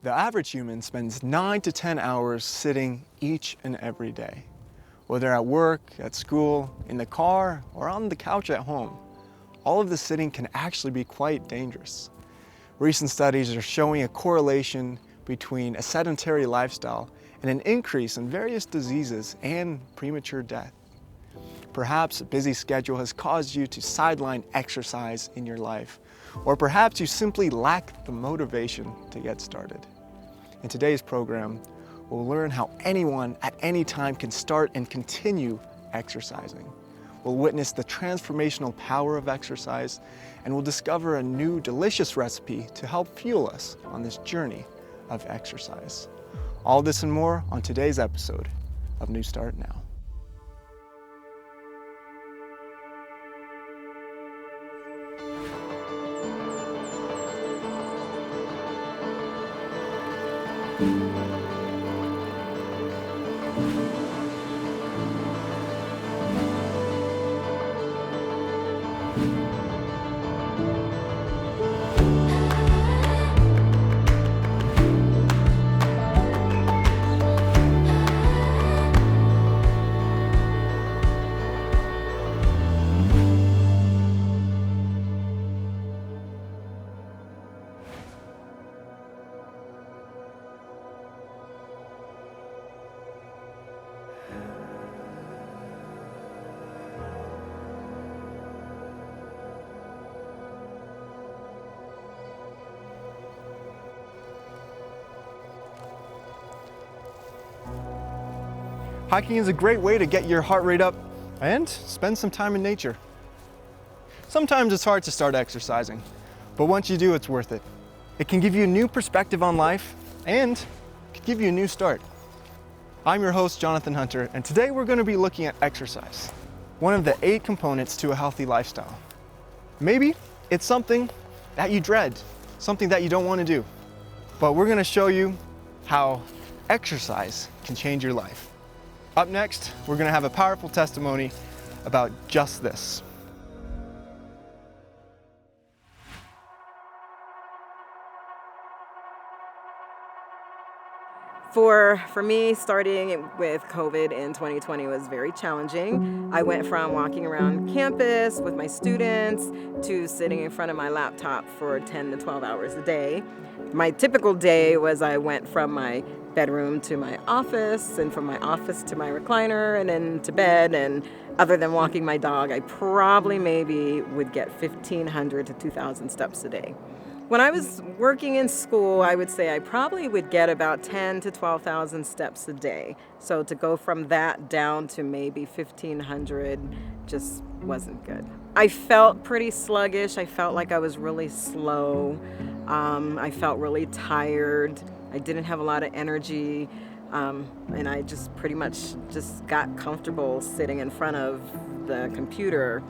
The average human spends 9 to 10 hours sitting each and every day. Whether at work, at school, in the car, or on the couch at home, all of the sitting can actually be quite dangerous. Recent studies are showing a correlation between a sedentary lifestyle and an increase in various diseases and premature death. Perhaps a busy schedule has caused you to sideline exercise in your life, or perhaps you simply lack the motivation to get started. In today's program, we'll learn how anyone at any time can start and continue exercising. We'll witness the transformational power of exercise, and we'll discover a new delicious recipe to help fuel us on this journey of exercise. All this and more on today's episode of NEWSTART Now. Hiking is a great way to get your heart rate up and spend some time in nature. Sometimes it's hard to start exercising, but once you do, it's worth it. It can give you a new perspective on life and it can give you a new start. I'm your host, Jonathan Hunter, and today we're going to be looking at exercise, one of the 8 components to a healthy lifestyle. Maybe it's something that you dread, something that you don't want to do, but we're going to show you how exercise can change your life. Up next, we're going to have a powerful testimony about just this. For me, starting with COVID in 2020 was very challenging. I went from walking around campus with my students to sitting in front of my laptop for 10 to 12 hours a day. My typical day was I went from my bedroom to my office, and from my office to my recliner, and then to bed. And other than walking my dog, I probably maybe would get 1,500 to 2,000 steps a day. When I was working in school, I would say I probably would get about 10 to 12,000 steps a day. So to go from that down to maybe 1,500 just wasn't good. I felt pretty sluggish. I felt like I was really slow. I felt really tired. I didn't have a lot of energy, and I just pretty much just got comfortable sitting in front of the computer.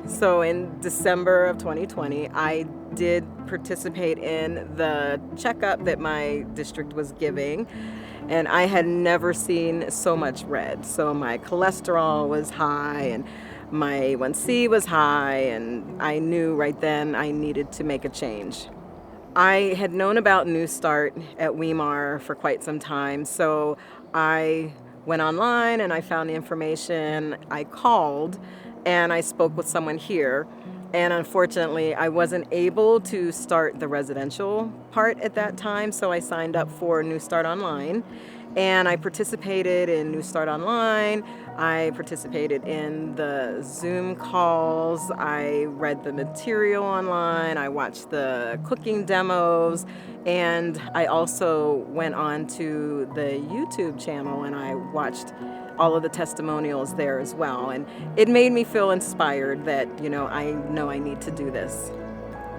So in December of 2020, I did participate in the checkup that my district was giving, and I had never seen so much red. So my cholesterol was high, and my A1C was high, and I knew right then I needed to make a change. I had known about NEWSTART at Weimar for quite some time, so I went online and I found the information. I called and I spoke with someone here, and unfortunately I wasn't able to start the residential part at that time, so I signed up for NEWSTART Online, and I participated in NEWSTART Online. I participated in the Zoom calls. I read the material online. I watched the cooking demos, and I also went on to the YouTube channel and I watched all of the testimonials there as well. And it made me feel inspired that, I know I need to do this.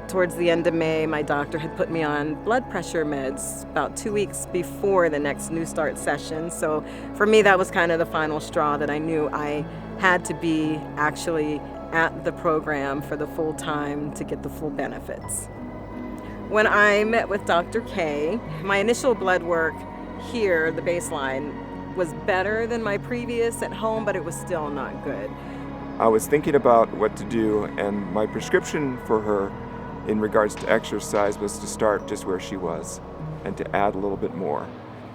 Towards the end of May, my doctor had put me on blood pressure meds about 2 weeks before the next NEWSTART session. So for me, that was kind of the final straw that I knew I had to be actually at the program for the full time to get the full benefits. When I met with Dr. K, my initial blood work here, the baseline, was better than my previous at home, but it was still not good. I was thinking about what to do, and my prescription for her in regards to exercise was to start just where she was. and to add a little bit more.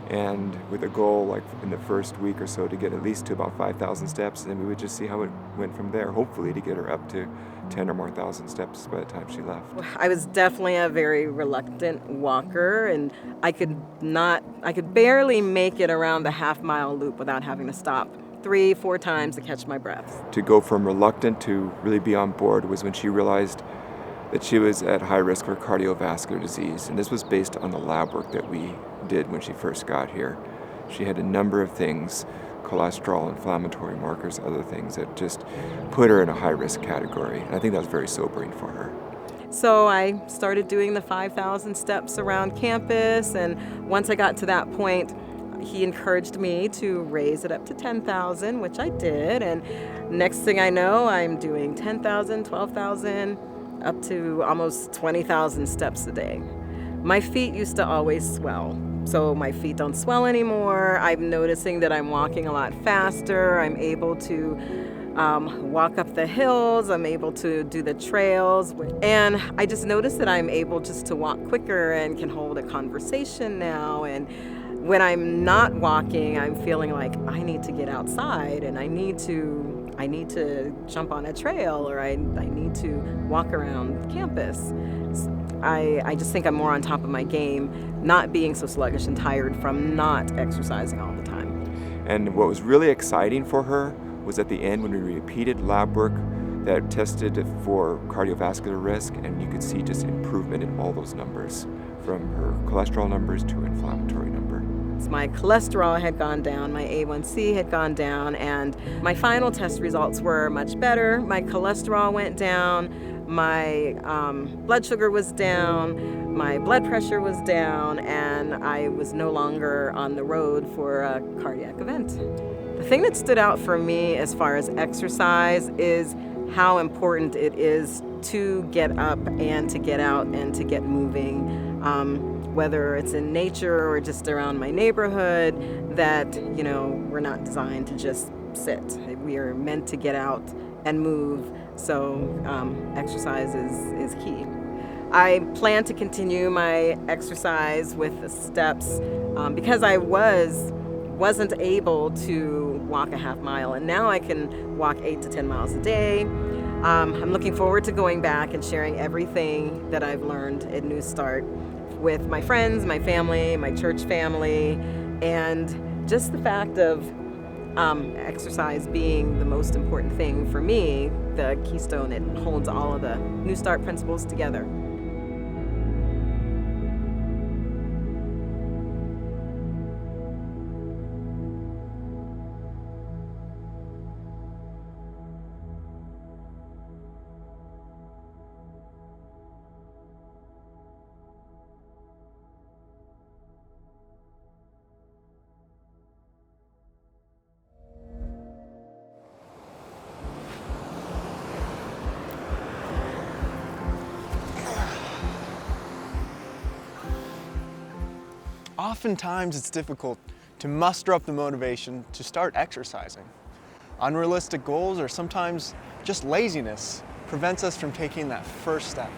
And with a goal, like in the first week or so, to get at least to about 5,000 steps, and we would just see how it went from there, hopefully to get her up to 10 or more thousand steps by the time she left. I was definitely a very reluctant walker, and I could barely make it around the half-mile loop without having to stop 3-4 times to catch my breath. To go from reluctant to really be on board was when she realized that she was at high risk for cardiovascular disease, and this was based on the lab work that we did when she first got here. She had a number of things, cholesterol, inflammatory markers, other things that just put her in a high-risk category, and I think that was very sobering for her. So I started doing the 5,000 steps around campus, and once I got to that point, he encouraged me to raise it up to 10,000, which I did, and next thing I know, I'm doing 10,000, 12,000, up to almost 20,000 steps a day. My feet used to always swell, so my feet don't swell anymore. I'm noticing that I'm walking a lot faster. I'm able to walk up the hills. I'm able to do the trails. And I just noticed that I'm able just to walk quicker and can hold a conversation now. And when I'm not walking, I'm feeling like I need to get outside and I need to jump on a trail, or I need to walk around campus. I just think I'm more on top of my game, not being so sluggish and tired from not exercising all the time. And what was really exciting for her was at the end when we repeated lab work that tested for cardiovascular risk, and you could see just improvement in all those numbers, from her cholesterol numbers to her inflammatory number. My cholesterol had gone down, my A1C had gone down, and my final test results were much better. My cholesterol went down, my blood sugar was down, my blood pressure was down, and I was no longer on the road for a cardiac event. The thing that stood out for me as far as exercise is how important it is to get up and to get out and to get moving. Whether it's in nature or just around my neighborhood, that, we're not designed to just sit. We are meant to get out and move, so exercise is key. I plan to continue my exercise with the steps because I wasn't able to walk a half mile, and now I can walk 8 to 10 miles a day. I'm looking forward to going back and sharing everything that I've learned at NEWSTART with my friends, my family, my church family, and just the fact of exercise being the most important thing for me, the keystone that holds all of the NEWSTART principles together. Oftentimes it's difficult to muster up the motivation to start exercising. Unrealistic goals or sometimes just laziness prevents us from taking that first step.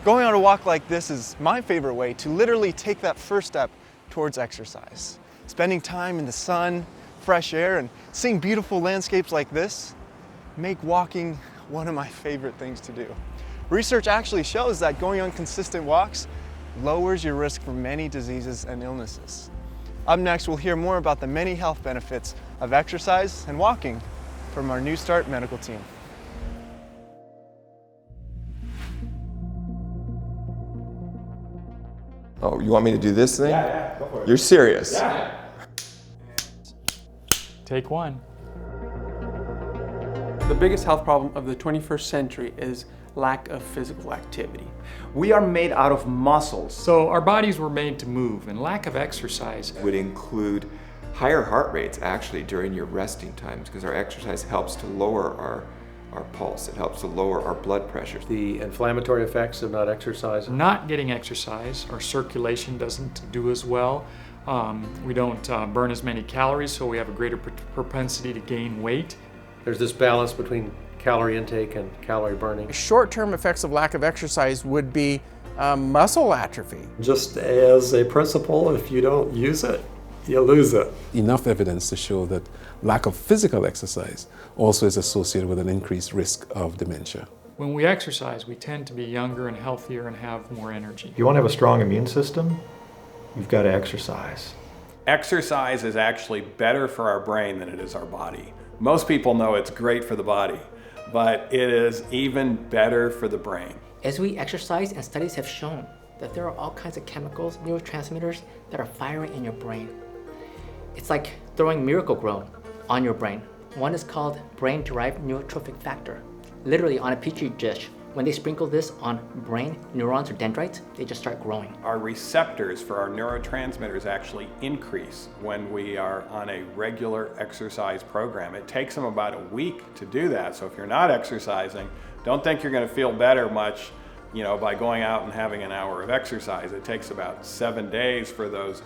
Going on a walk like this is my favorite way to literally take that first step towards exercise. Spending time in the sun, fresh air, and seeing beautiful landscapes like this make walking one of my favorite things to do. Research actually shows that going on consistent walks lowers your risk for many diseases and illnesses. Up next, we'll hear more about the many health benefits of exercise and walking from our NEWSTART medical team. Oh, you want me to do this thing? Yeah, go for it. You're serious? Yeah. Take one. The biggest health problem of the 21st century is lack of physical activity. We are made out of muscles. So our bodies were made to move, and lack of exercise Would include higher heart rates actually during your resting times, because our exercise helps to lower our pulse. It helps to lower our blood pressure. The inflammatory effects of not exercising. Not getting exercise, our circulation doesn't do as well. We don't burn as many calories, so we have a greater propensity to gain weight. There's this balance between calorie intake and calorie burning. Short-term effects of lack of exercise would be muscle atrophy. Just as a principle, if you don't use it, you lose it. Enough evidence to show that lack of physical exercise also is associated with an increased risk of dementia. When we exercise, we tend to be younger and healthier and have more energy. If you want to have a strong immune system, you've got to exercise. Exercise is actually better for our brain than it is our body. Most people know it's great for the body, but it is even better for the brain. As we exercise, and studies have shown that there are all kinds of chemicals, neurotransmitters, that are firing in your brain. It's like throwing Miracle-Gro on your brain. One is called brain-derived neurotrophic factor. Literally on a petri dish, when they sprinkle this on brain neurons or dendrites, they just start growing. Our receptors for our neurotransmitters actually increase when we are on a regular exercise program. It takes them about a week to do that. So if you're not exercising, don't think you're going to feel better much, by going out and having an hour of exercise. It takes about 7 days for those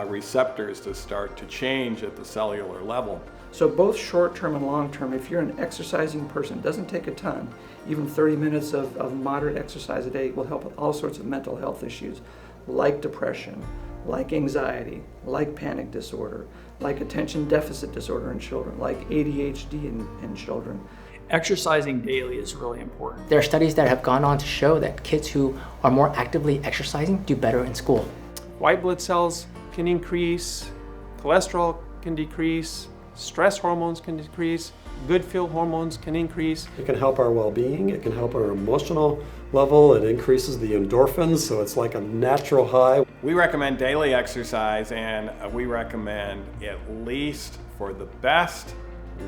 receptors to start to change at the cellular level. So both short-term and long-term, if you're an exercising person, it doesn't take a ton. Even 30 minutes of moderate exercise a day will help with all sorts of mental health issues, like depression, like anxiety, like panic disorder, like attention deficit disorder in children, like ADHD in children. Exercising daily is really important. There are studies that have gone on to show that kids who are more actively exercising do better in school. White blood cells can increase, cholesterol can decrease, stress hormones can decrease, good feel hormones can increase. It can help our well-being, it can help our emotional level, it increases the endorphins, so it's like a natural high. We recommend daily exercise, and we recommend at least, for the best,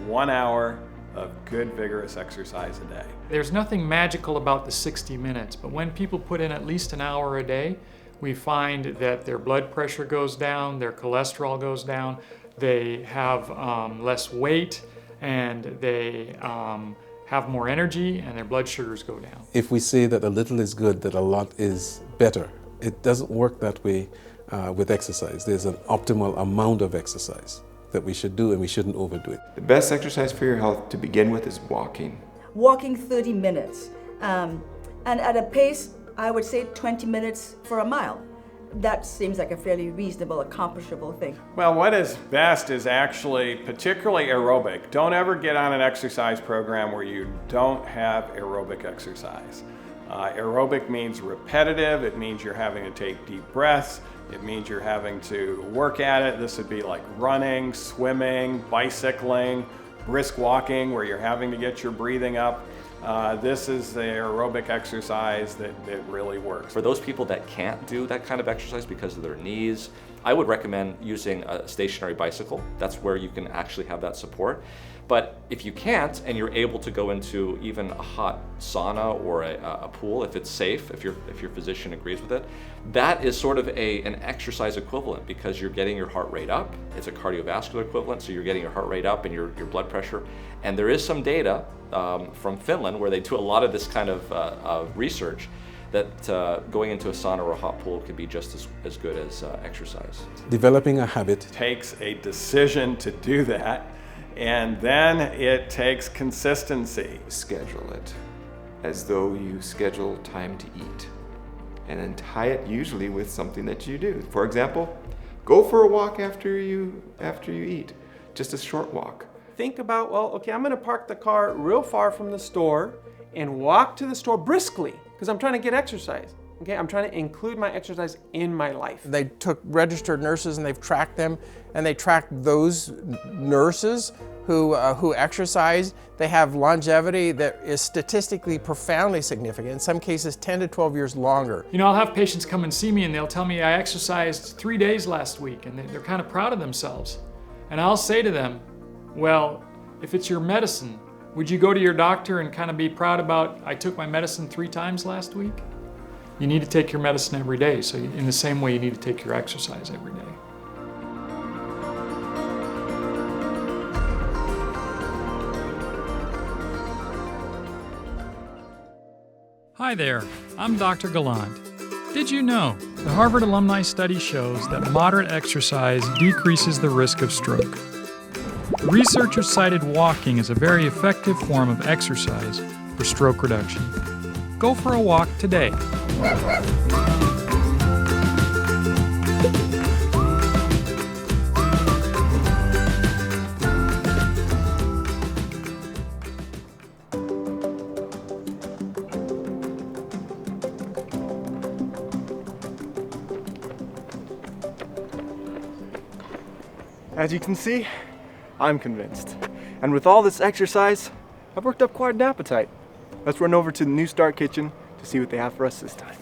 1 hour of good vigorous exercise a day. There's nothing magical about the 60 minutes, but when people put in at least an hour a day, we find that their blood pressure goes down, their cholesterol goes down, they have less weight, and they have more energy, and their blood sugars go down. If we say that a little is good, that a lot is better, it doesn't work that way with exercise. There's an optimal amount of exercise that we should do, and we shouldn't overdo it. The best exercise for your health to begin with is walking. Walking 30 minutes, and at a pace, I would say 20 minutes for a mile. That seems like a fairly reasonable, accomplishable thing. Well, what is best is actually particularly aerobic. Don't ever get on an exercise program where you don't have aerobic exercise. Aerobic means repetitive. It means you're having to take deep breaths. It means you're having to work at it. This would be like running, swimming, bicycling, brisk walking, where you're having to get your breathing up. This is the aerobic exercise that really works. For those people that can't do that kind of exercise because of their knees, I would recommend using a stationary bicycle. That's where you can actually have that support. But if you can't, and you're able to go into even a hot sauna or a pool, if it's safe, if your physician agrees with it, that is sort of an exercise equivalent, because you're getting your heart rate up. It's a cardiovascular equivalent, so you're getting your heart rate up and your blood pressure. And there is some data from Finland where they do a lot of this kind of research that going into a sauna or a hot pool could be just as good as exercise. Developing a habit takes a decision to do that, and then it takes consistency. Schedule it as though you schedule time to eat, and then tie it usually with something that you do. For example, go for a walk after you eat, just a short walk. Think about, well, okay, I'm gonna park the car real far from the store and walk to the store briskly, because I'm trying to get exercise. Okay, I'm trying to include my exercise in my life. They took registered nurses and they've tracked them, and they tracked those nurses who exercise. They have longevity that is statistically profoundly significant, in some cases 10 to 12 years longer. You know, I'll have patients come and see me and they'll tell me I exercised 3 days last week, and they're kind of proud of themselves. And I'll say to them, well, if it's your medicine, would you go to your doctor and kind of be proud about, I took my medicine 3 times last week? You need to take your medicine every day, so in the same way you need to take your exercise every day. Hi there, I'm Dr. Gallant. Did you know the Harvard alumni study shows that moderate exercise decreases the risk of stroke? Researchers cited walking as a very effective form of exercise for stroke reduction. Go for a walk today. As you can see, I'm convinced. And with all this exercise, I've worked up quite an appetite. Let's run over to the NEWSTART kitchen to see what they have for us this time.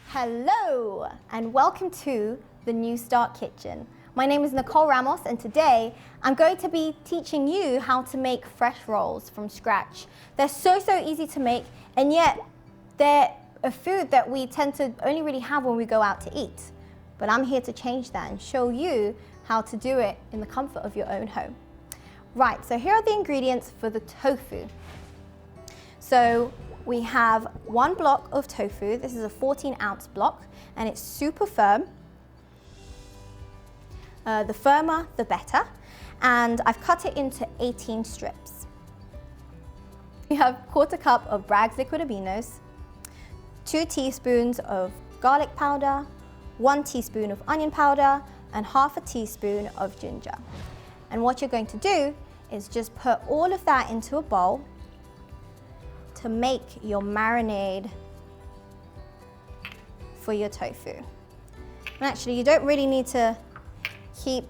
Hello, and welcome to the NEWSTART kitchen. My name is Nicole Ramos, and today I'm going to be teaching you how to make fresh rolls from scratch. They're so easy to make, and yet they're a food that we tend to only really have when we go out to eat. But I'm here to change that and show you how to do it in the comfort of your own home. Right, so here are the ingredients for the tofu. So we have 1 block of tofu. This is a 14-ounce block, and it's super firm. The firmer, the better. And I've cut it into 18 strips. We have 1/4 cup of Bragg's liquid aminos, 2 teaspoons of garlic powder, 1 teaspoon of onion powder, and 1/2 teaspoon of ginger. And what you're going to do is just put all of that into a bowl to make your marinade for your tofu. And actually, you don't really need to keep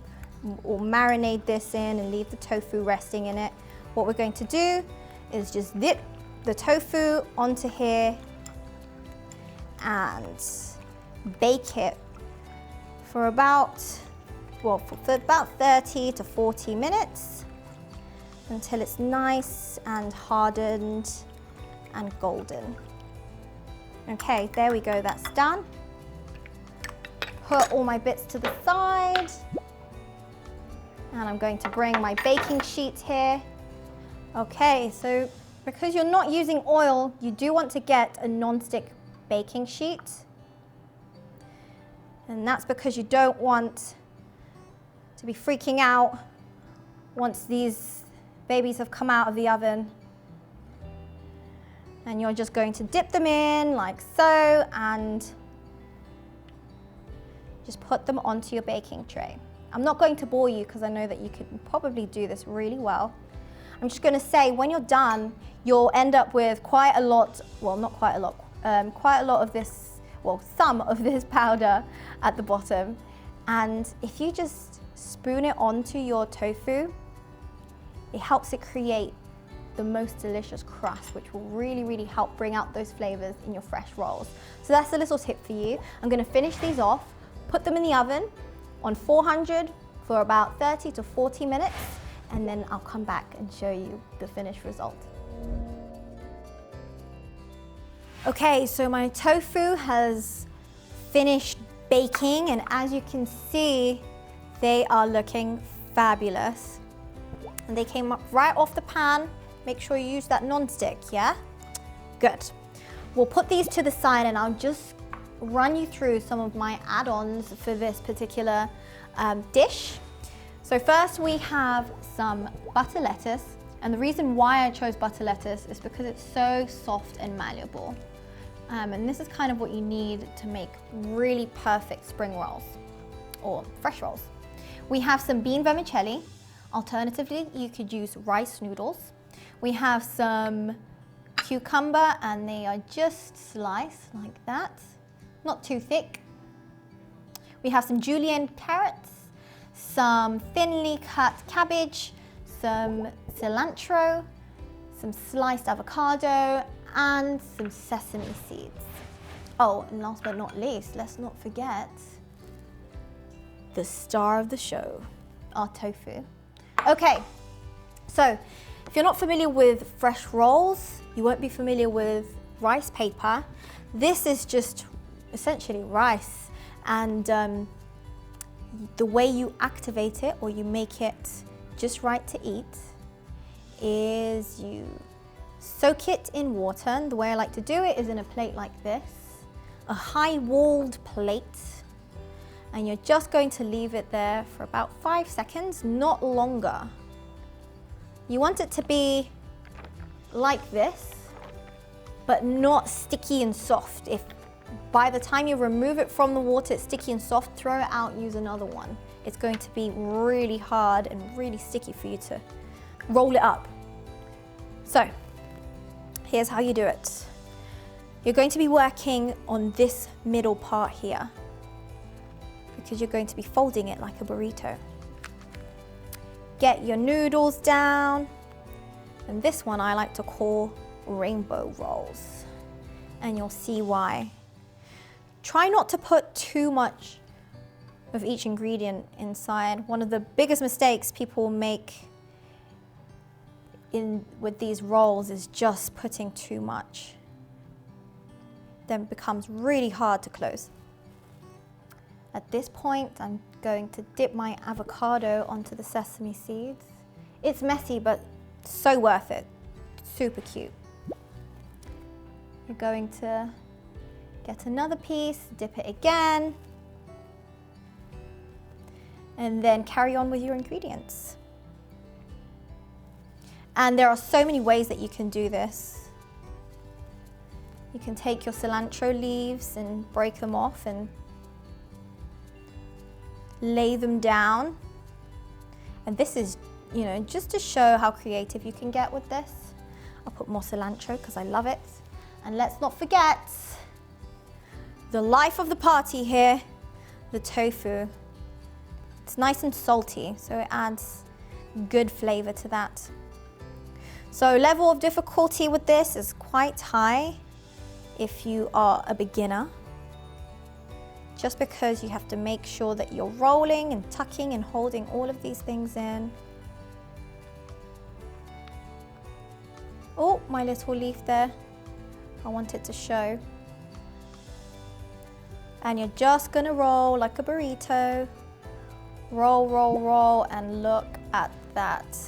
or marinate this in and leave the tofu resting in it. What we're going to do is just dip the tofu onto here and bake it for about 30 to 40 minutes until it's nice and hardened and golden. Okay, there we go, that's done. Put all my bits to the side, and I'm going to bring my baking sheet here. Okay, so because you're not using oil, you do want to get a non-stick baking sheet. And that's because you don't want to be freaking out once these babies have come out of the oven. And you're just going to dip them in like so and just put them onto your baking tray. I'm not going to bore you because I know that you could probably do this really well. I'm just going to say when you're done, you'll end up with quite a lot, well, not quite a lot, quite a lot of this, well, some of this powder at the bottom. And if you just spoon it onto your tofu, it helps it create the most delicious crust, which will really help bring out those flavors in your fresh rolls. So that's a little tip for you. I'm going to finish these off, put them in the oven on 400 for about 30 to 40 minutes, and then I'll come back and show you the finished result. Okay, so my tofu has finished baking, and as you can see, they are looking fabulous. And they came up right off the pan. Make sure you use that non-stick, yeah? Good. We'll put these to the side and I'll just run you through some of my add-ons for this particular dish. So first we have some butter lettuce. And the reason why I chose butter lettuce is because it's so soft and malleable. And this is kind of what you need to make really perfect spring rolls or fresh rolls. We have some bean vermicelli. Alternatively, you could use rice noodles. We have some cucumber, and they are just sliced like that, not too thick. We have some julienne carrots, some thinly cut cabbage, some cilantro, some sliced avocado, and some sesame seeds. Oh, and last but not least, let's not forget the star of the show, our tofu. Okay, so if you're not familiar with fresh rolls, you won't be familiar with rice paper. This is just essentially rice, and the way you activate it or you make it just right to eat is you soak it in water. And the way I like to do it is in a plate like this, a high-walled plate, And you're just going to leave it there for about 5 seconds, not longer. You want it to be like this, but not sticky and soft. If by the time you remove it from the water, it's sticky and soft, throw it out and use another one. It's going to be really hard and really sticky for you to roll it up. So, here's how you do it. You're going to be working on this middle part here because you're going to be folding it like a burrito. Get your noodles down, and this one I like to call rainbow rolls, and you'll see why. Try not to put too much of each ingredient inside. One of the biggest mistakes people make with these rolls is just putting too much. Then it becomes really hard to close. At this point, I'm going to dip my avocado onto the sesame seeds. It's messy, but so worth it. Super cute. You're going to get another piece, dip it again, and then carry on with your ingredients. And there are so many ways that you can do this. You can take your cilantro leaves and break them off and lay them down. And this is, you know, just to show how creative you can get with this. I'll put more cilantro because I love it. And let's not forget the life of the party here, the tofu. It's nice and salty, so it adds good flavor to that. So level of difficulty with this is quite high if you are a beginner, just because you have to make sure that you're rolling and tucking and holding all of these things in. Oh, my little leaf there. I want it to show. And you're just gonna roll like a burrito. Roll, roll, roll, and look at that.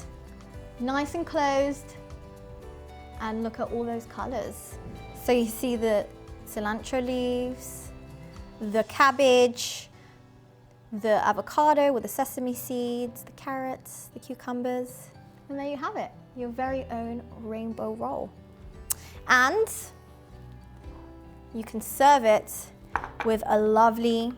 Nice and closed. And look at all those colors. So you see the cilantro leaves, the cabbage, the avocado with the sesame seeds, the carrots, the cucumbers, and there you have it, your very own rainbow roll. And you can serve it with a lovely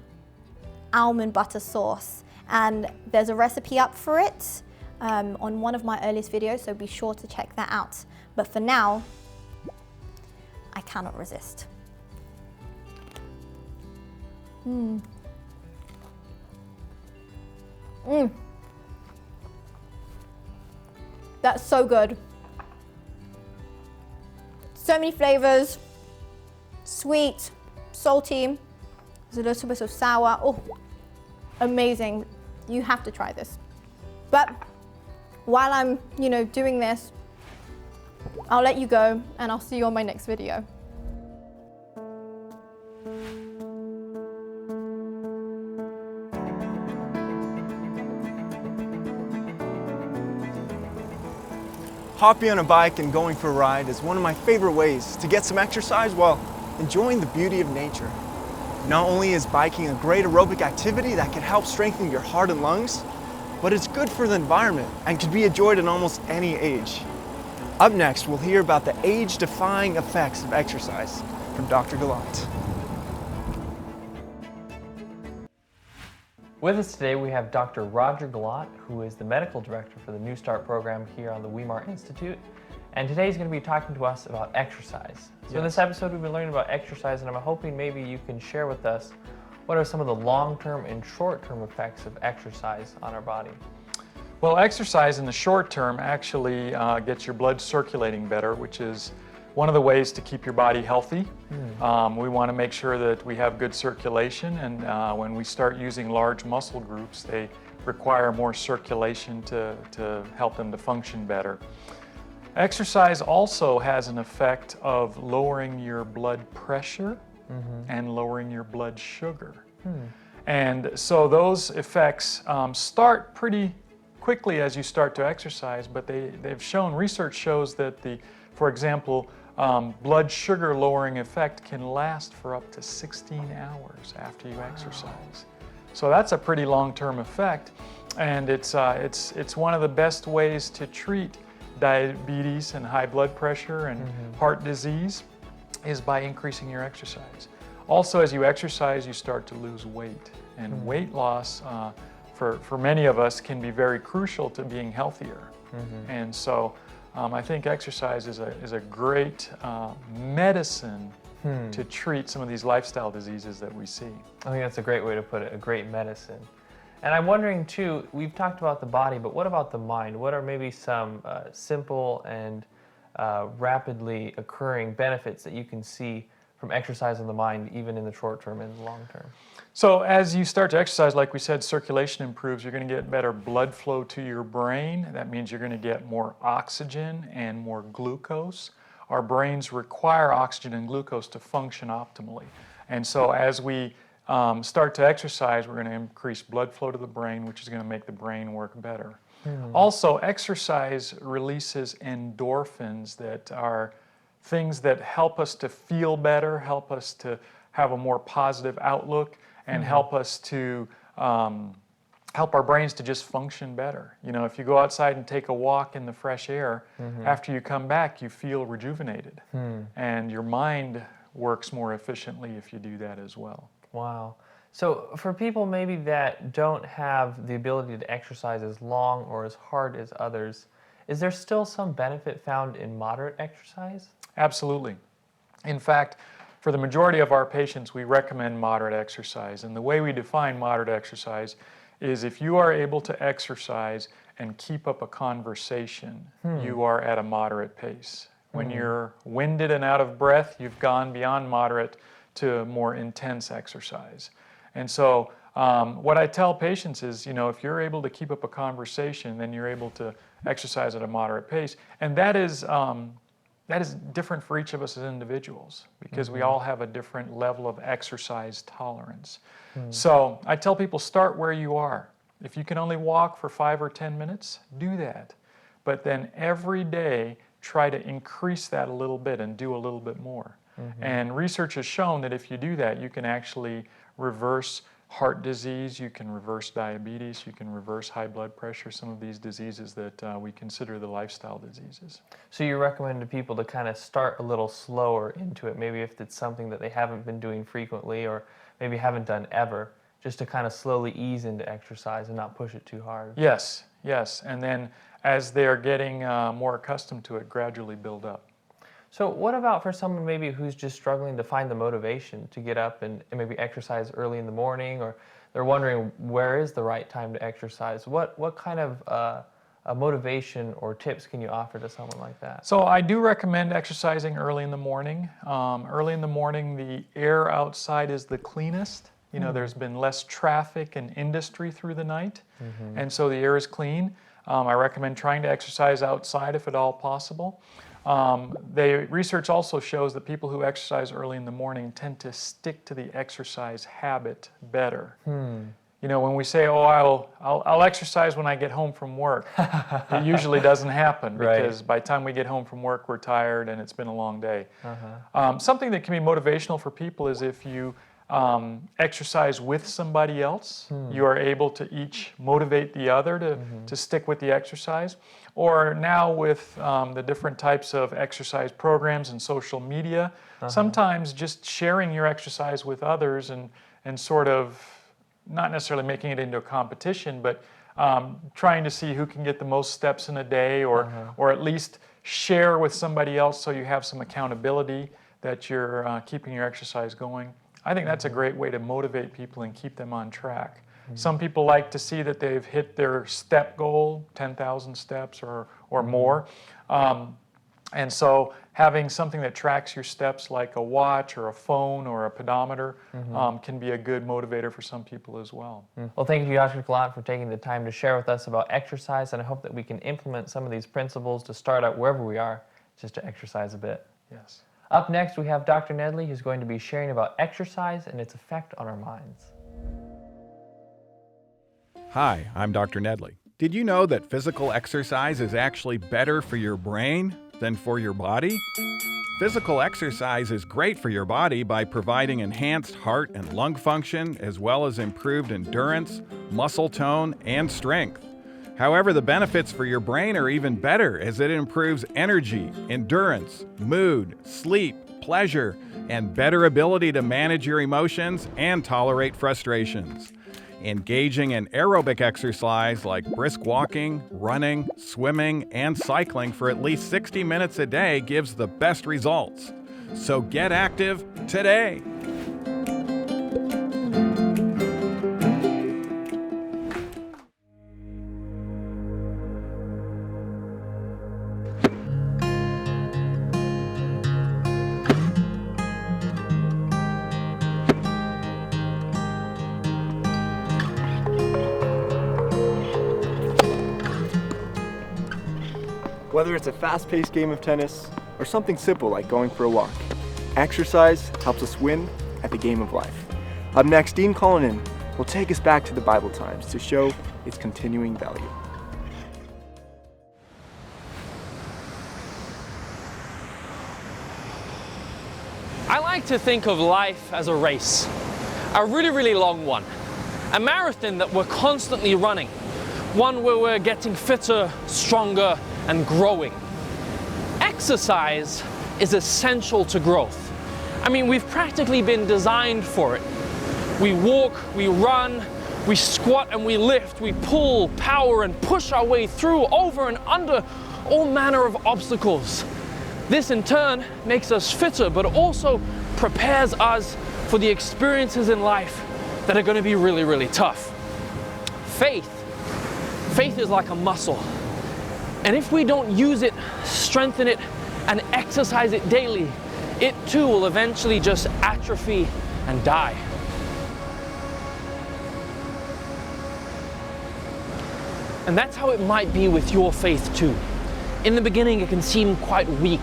almond butter sauce. And there's a recipe up for it on one of my earliest videos, so be sure to check that out. But for now, I cannot resist. That's so good. So many flavors, sweet, salty, there's a little bit of sour. Oh, amazing. You have to try this. But while I'm, doing this, I'll let you go and I'll see you on my next video. Hopping on a bike and going for a ride is one of my favorite ways to get some exercise while enjoying the beauty of nature. Not only is biking a great aerobic activity that can help strengthen your heart and lungs, but it's good for the environment and can be enjoyed at almost any age. Up next, we'll hear about the age-defying effects of exercise from Dr. Gallant. With us today, we have Dr. Roger Gallant, who is the medical director for the NEWSTART program here on the Weimar Institute. And today he's going to be talking to us about exercise. So in this episode, we've been learning about exercise, and I'm hoping maybe you can share with us what are some of the long-term and short-term effects of exercise on our body. Well, exercise in the short term actually gets your blood circulating better, which is one of the ways to keep your body healthy. We want to make sure that we have good circulation, and when we start using large muscle groups, they require more circulation to help them to function better. Exercise also has an effect of lowering your blood pressure and lowering your blood sugar. And so those effects start pretty quickly as you start to exercise, but they've shown, research shows that for example, blood sugar lowering effect can last for up to 16 hours after you exercise. So that's a pretty long-term effect, and it's one of the best ways to treat diabetes and high blood pressure and heart disease is by increasing your exercise. Also, as you exercise, you start to lose weight, and weight loss for many of us can be very crucial to being healthier. And so I think exercise is a great medicine to treat some of these lifestyle diseases that we see. I think that's a great way to put it, a great medicine. And I'm wondering too, we've talked about the body, but what about the mind? What are maybe some simple and rapidly occurring benefits that you can see from exercise on the mind, even in the short term and the long term? So as you start to exercise, like we said, circulation improves. You're going to get better blood flow to your brain. That means you're going to get more oxygen and more glucose. Our brains require oxygen and glucose to function optimally. And so as we start to exercise, we're going to increase blood flow to the brain, which is going to make the brain work better. Also, exercise releases endorphins that are things that help us to feel better, help us to have a more positive outlook, and help us to help our brains to just function better. You know, if you go outside and take a walk in the fresh air, after you come back, you feel rejuvenated. And your mind works more efficiently if you do that as well. Wow. So for people maybe that don't have the ability to exercise as long or as hard as others, is there still some benefit found in moderate exercise? Absolutely. In fact, for the majority of our patients, we recommend moderate exercise. And the way we define moderate exercise is if you are able to exercise and keep up a conversation, you are at a moderate pace. When you're winded and out of breath, you've gone beyond moderate to more intense exercise. And so what I tell patients is, you know, if you're able to keep up a conversation, then you're able to exercise at a moderate pace. And that is different for each of us as individuals because we all have a different level of exercise tolerance. So I tell people, start where you are. If you can only walk for 5 or 10 minutes, do that. But then every day, try to increase that a little bit and do a little bit more. And research has shown that if you do that, you can actually reverse heart disease, you can reverse diabetes, you can reverse high blood pressure, some of these diseases that we consider the lifestyle diseases. So you recommend to people to kind of start a little slower into it, maybe if it's something that they haven't been doing frequently or maybe haven't done ever, just to kind of slowly ease into exercise and not push it too hard. Yes, yes. And then as they're getting more accustomed to it, gradually build up. So what about for someone maybe who's just struggling to find the motivation to get up and maybe exercise early in the morning, or they're wondering where is the right time to exercise? What kind of motivation or tips can you offer to someone like that? So I do recommend exercising early in the morning. Early in the morning, the air outside is the cleanest. You know, there's been less traffic and industry through the night, and so the air is clean. I recommend trying to exercise outside if at all possible. Research also shows that people who exercise early in the morning tend to stick to the exercise habit better. You know, when we say, oh, I'll exercise when I get home from work, it usually doesn't happen because by the time we get home from work, we're tired and it's been a long day. Something that can be motivational for people is if you exercise with somebody else, you are able to each motivate the other to stick with the exercise. Or now with the different types of exercise programs and social media, sometimes just sharing your exercise with others and sort of not necessarily making it into a competition, but trying to see who can get the most steps in a day or at least share with somebody else so you have some accountability that you're keeping your exercise going. I think that's a great way to motivate people and keep them on track. Some people like to see that they've hit their step goal, 10,000 steps or more. And so having something that tracks your steps like a watch or a phone or a pedometer can be a good motivator for some people as well. Well, thank you, Dr. Galat, for taking the time to share with us about exercise, and I hope that we can implement some of these principles to start out wherever we are, just to exercise a bit. Yes. Up next, we have Dr. Nedley, who's going to be sharing about exercise and its effect on our minds. Hi, I'm Dr. Nedley. Did you know that physical exercise is actually better for your brain than for your body? physical exercise is great for your body by providing enhanced heart and lung function, as well as improved endurance, muscle tone, and strength. However, the benefits for your brain are even better, as it improves energy, endurance, mood, sleep, pleasure, and better ability to manage your emotions and tolerate frustrations. Engaging in aerobic exercise like brisk walking, running, swimming, and cycling for at least 60 minutes a day gives the best results. So get active today. Whether it's a fast-paced game of tennis or something simple like going for a walk, exercise helps us win at the game of life. Up next, Dean Cullinan will take us back to the Bible times to show its continuing value. I like to think of life as a race, a really, really long one, a marathon that we're constantly running, one where we're getting fitter, stronger, and growing. Exercise is essential to growth. I mean, we've practically been designed for it. We walk, we run, we squat and we lift, we pull, power, and push our way through, over and under all manner of obstacles. This in turn makes us fitter, but also prepares us for the experiences in life that are going to be really, really tough. Faith is like a muscle. And if we don't use it, strengthen it, and exercise it daily, it too will eventually just atrophy and die. And that's how it might be with your faith too. In the beginning, it can seem quite weak,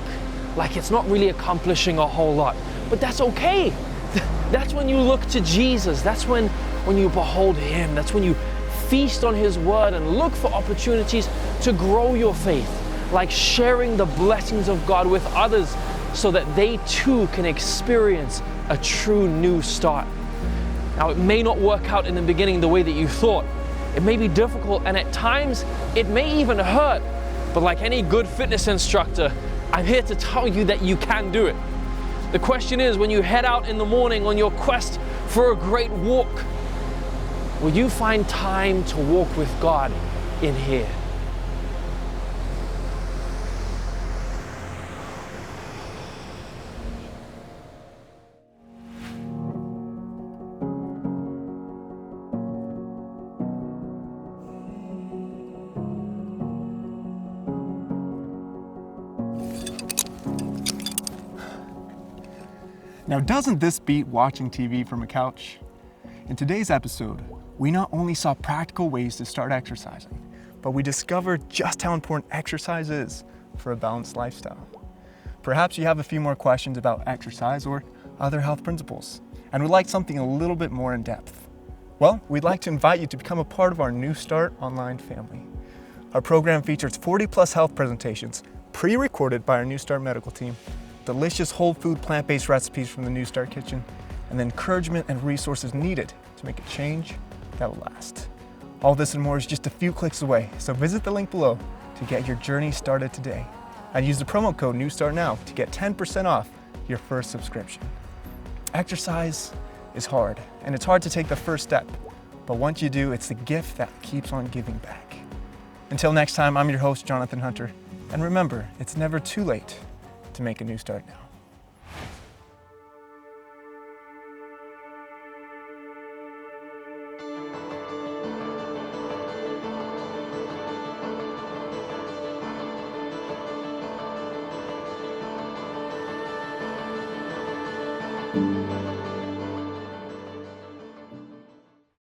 like it's not really accomplishing a whole lot. But that's okay. That's when you look to Jesus. That's when you behold Him. That's when you feast on His Word and look for opportunities to grow your faith, like sharing the blessings of God with others so that they too can experience a true new start. Now, it may not work out in the beginning the way that you thought. It may be difficult, and at times it may even hurt. But like any good fitness instructor, I'm here to tell you that you can do it. The question is, when you head out in the morning on your quest for a great walk, will you find time to walk with God in here? Now, doesn't this beat watching TV from a couch? In today's episode, we not only saw practical ways to start exercising, but we discovered just how important exercise is for a balanced lifestyle. Perhaps you have a few more questions about exercise or other health principles, and would like something a little bit more in depth. Well, we'd like to invite you to become a part of our NEWSTART online family. Our program features 40+ health presentations, pre-recorded by our NEWSTART medical team, delicious whole food plant-based recipes from the NEWSTART kitchen, and the encouragement and resources needed to make a change that will last. All this and more is just a few clicks away, so visit the link below to get your journey started today. And use the promo code NEWSTART now to get 10% off your first subscription. Exercise is hard, and it's hard to take the first step, but once you do, it's the gift that keeps on giving back. Until next time, I'm your host, Jonathan Hunter, and remember, it's never too late to make a new start now. Thank you.